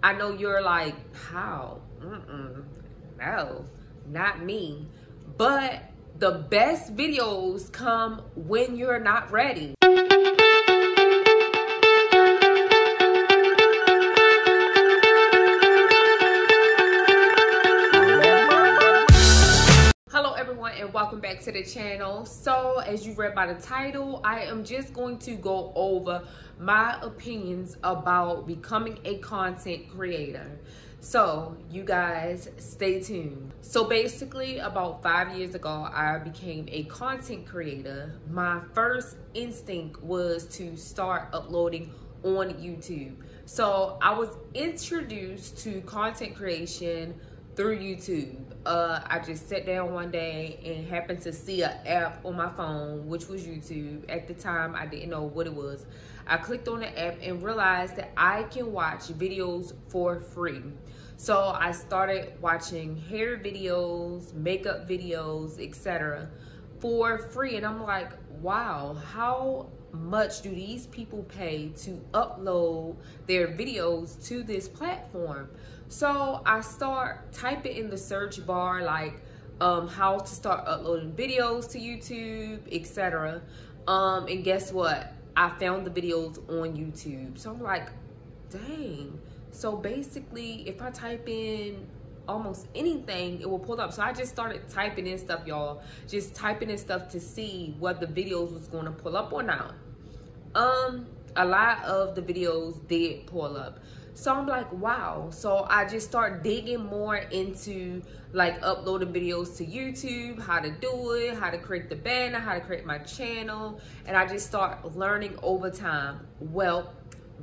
I know you're like, how? No, not me. But the best videos come when you're not ready. Hello everyone, and welcome back to the channel. So as you read by the title, I am just going to go over my opinions about becoming a content creator. So you guys stay tuned. So basically about 5 years ago, I became a content creator. My first instinct was to start uploading on YouTube. So I was introduced to content creation through YouTube. I just sat down one day and happened to see an app on my phone, which was YouTube. At the time, I didn't know what it was. I clicked on the app and realized that I can watch videos for free. So I started watching hair videos, makeup videos, etc. for free. And I'm like, wow, how much do these people pay to upload their videos to this platform? So I start typing in the search bar like how to start uploading videos to YouTube, etc. And guess what? I found the videos on YouTube. So I'm like, dang. So basically, if I type in almost anything, it will pull up. So I just started typing in stuff, y'all. Just typing in stuff to see what the videos was going to pull up or not. A lot of the videos did pull up. So I'm like, wow. So I just start digging more into like uploading videos to YouTube, how to do it, how to create the banner, how to create my channel. And I just start learning over time. Well,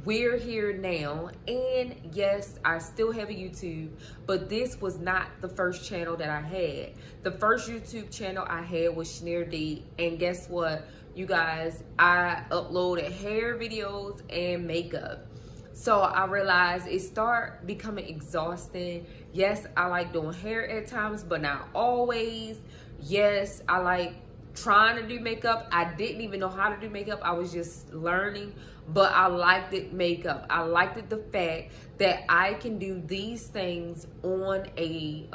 we're here now, and yes, I still have a YouTube, but this was not the first channel that I had. The first YouTube channel I had was Shaneria D, and guess what, you guys, I uploaded hair videos and makeup. So I realized it started becoming exhausting. Yes, I like doing hair at times, but not always. Yes, I like trying to do makeup. I didn't even know how to do makeup. I was just learning, but I liked it makeup. I liked it the fact that I can do these things on a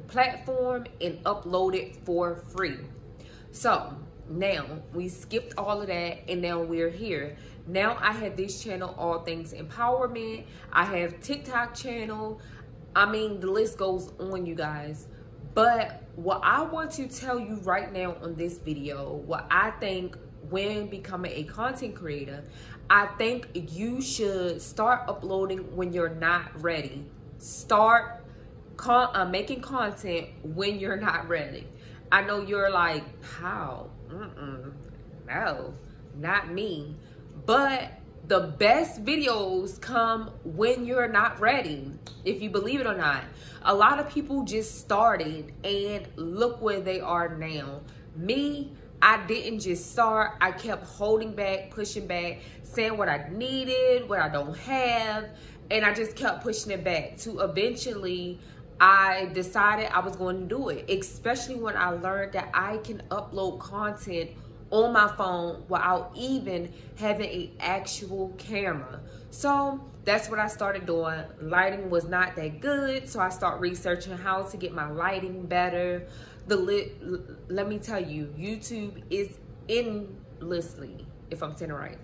platform and upload it for free. So now we skipped all of that, and now we're here. Now I have this channel, All Things Empowerment. I have TikTok channel. I mean, the list goes on, you guys. But what I want to tell you right now on this video, what I think when becoming a content creator, I think you should start uploading when you're not ready. Start making content when you're not ready. I know you're like, how? No, not me. But the best videos come when you're not ready, if you believe it or not. A lot of people just started and look where they are now. Me, I didn't just start. I kept holding back, pushing back, saying what I needed, what I don't have, and I just kept pushing it back to eventually I decided I was going to do it, especially when I learned that I can upload content on my phone without even having an actual camera. So that's what I started doing. Lighting was not that good, so I started researching how to get my lighting better. Let me tell you, YouTube is endlessly, if I'm saying it right.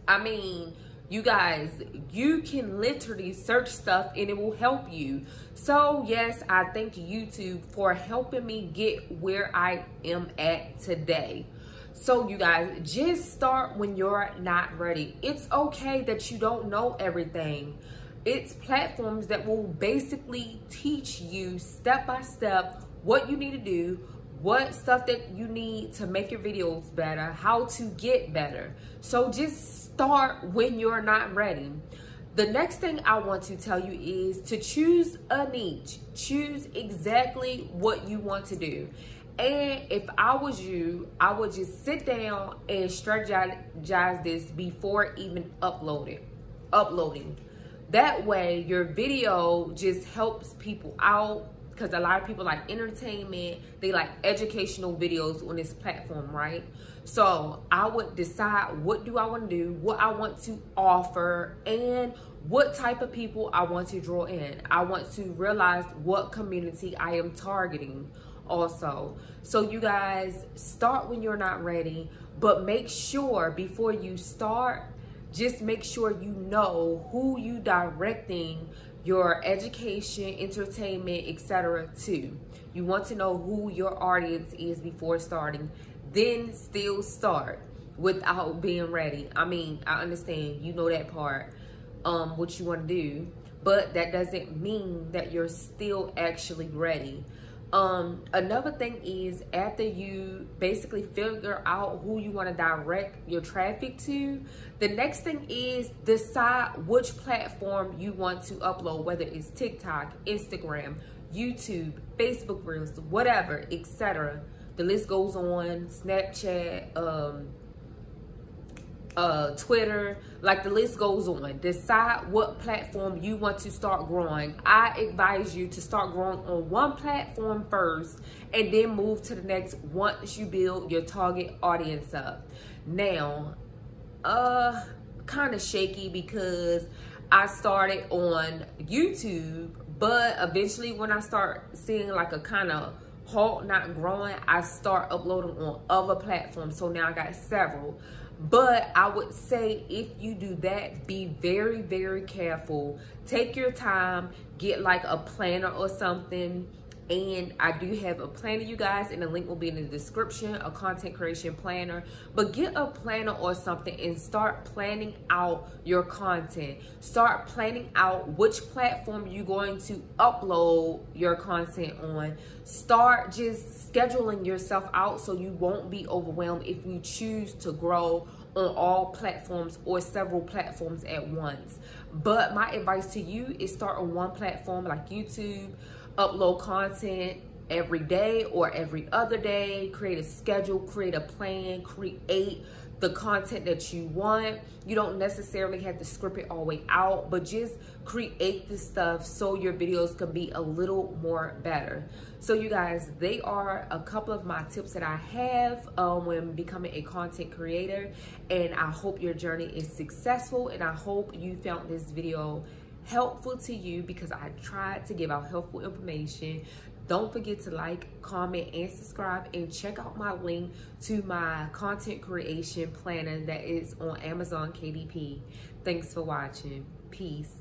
I mean, you guys, you can literally search stuff and it will help you. So yes, I thank YouTube for helping me get where I am at today. So you guys, just start when you're not ready. It's okay that you don't know everything. It's platforms that will basically teach you step by step what you need to do, what stuff that you need to make your videos better, how to get better. So just start when you're not ready. The next thing I want to tell you is to choose a niche. Choose exactly what you want to do. And if I was you, I would just sit down and strategize this before even uploading. That way your video just helps people out, because a lot of people like entertainment, they like educational videos on this platform, right? So I would decide, what do I want to do, what I want to offer, and what type of people I want to draw in. I want to realize what community I am targeting also. So you guys, start when you're not ready, but make sure before you start, just make sure you know who you directing your education, entertainment, etc. to. You want to know who your audience is before starting. Then still start without being ready. I mean, I understand, you know that part, what you want to do, but that doesn't mean that you're still actually ready. Another thing is, after you basically figure out who you want to direct your traffic to, the next thing is decide which platform you want to upload, whether it's TikTok, Instagram, YouTube, Facebook Reels, whatever, etc. The list goes on, Snapchat, Twitter, like the list goes on. Decide what platform you want to start growing. I advise you to start growing on one platform first and then move to the next once you build your target audience up. Now, kind of shaky because I started on YouTube, but eventually when I start seeing like a kind of halt, not growing, I start uploading on other platforms. So now I got several. But I would say, if you do that, be very, very careful. Take your time, get like a planner or something. And I do have a planner, you guys, and the link will be in the description, a content creation planner. But get a planner or something and start planning out your content. Start planning out which platform you're going to upload your content on. Start just scheduling yourself out so you won't be overwhelmed if you choose to grow on all platforms or several platforms at once. But my advice to you is start on one platform like YouTube. Upload content every day or every other day. Create a schedule, create a plan, create the content that you want. You don't necessarily have to script it all the way out, but just create this stuff so your videos can be a little more better. So you guys, they are a couple of my tips that I have when becoming a content creator, and I hope your journey is successful, and I hope you found this video helpful to you because I tried to give out helpful information. Don't forget to like, comment, and subscribe, and check out my link to my content creation planner that is on Amazon KDP. Thanks for watching. Peace.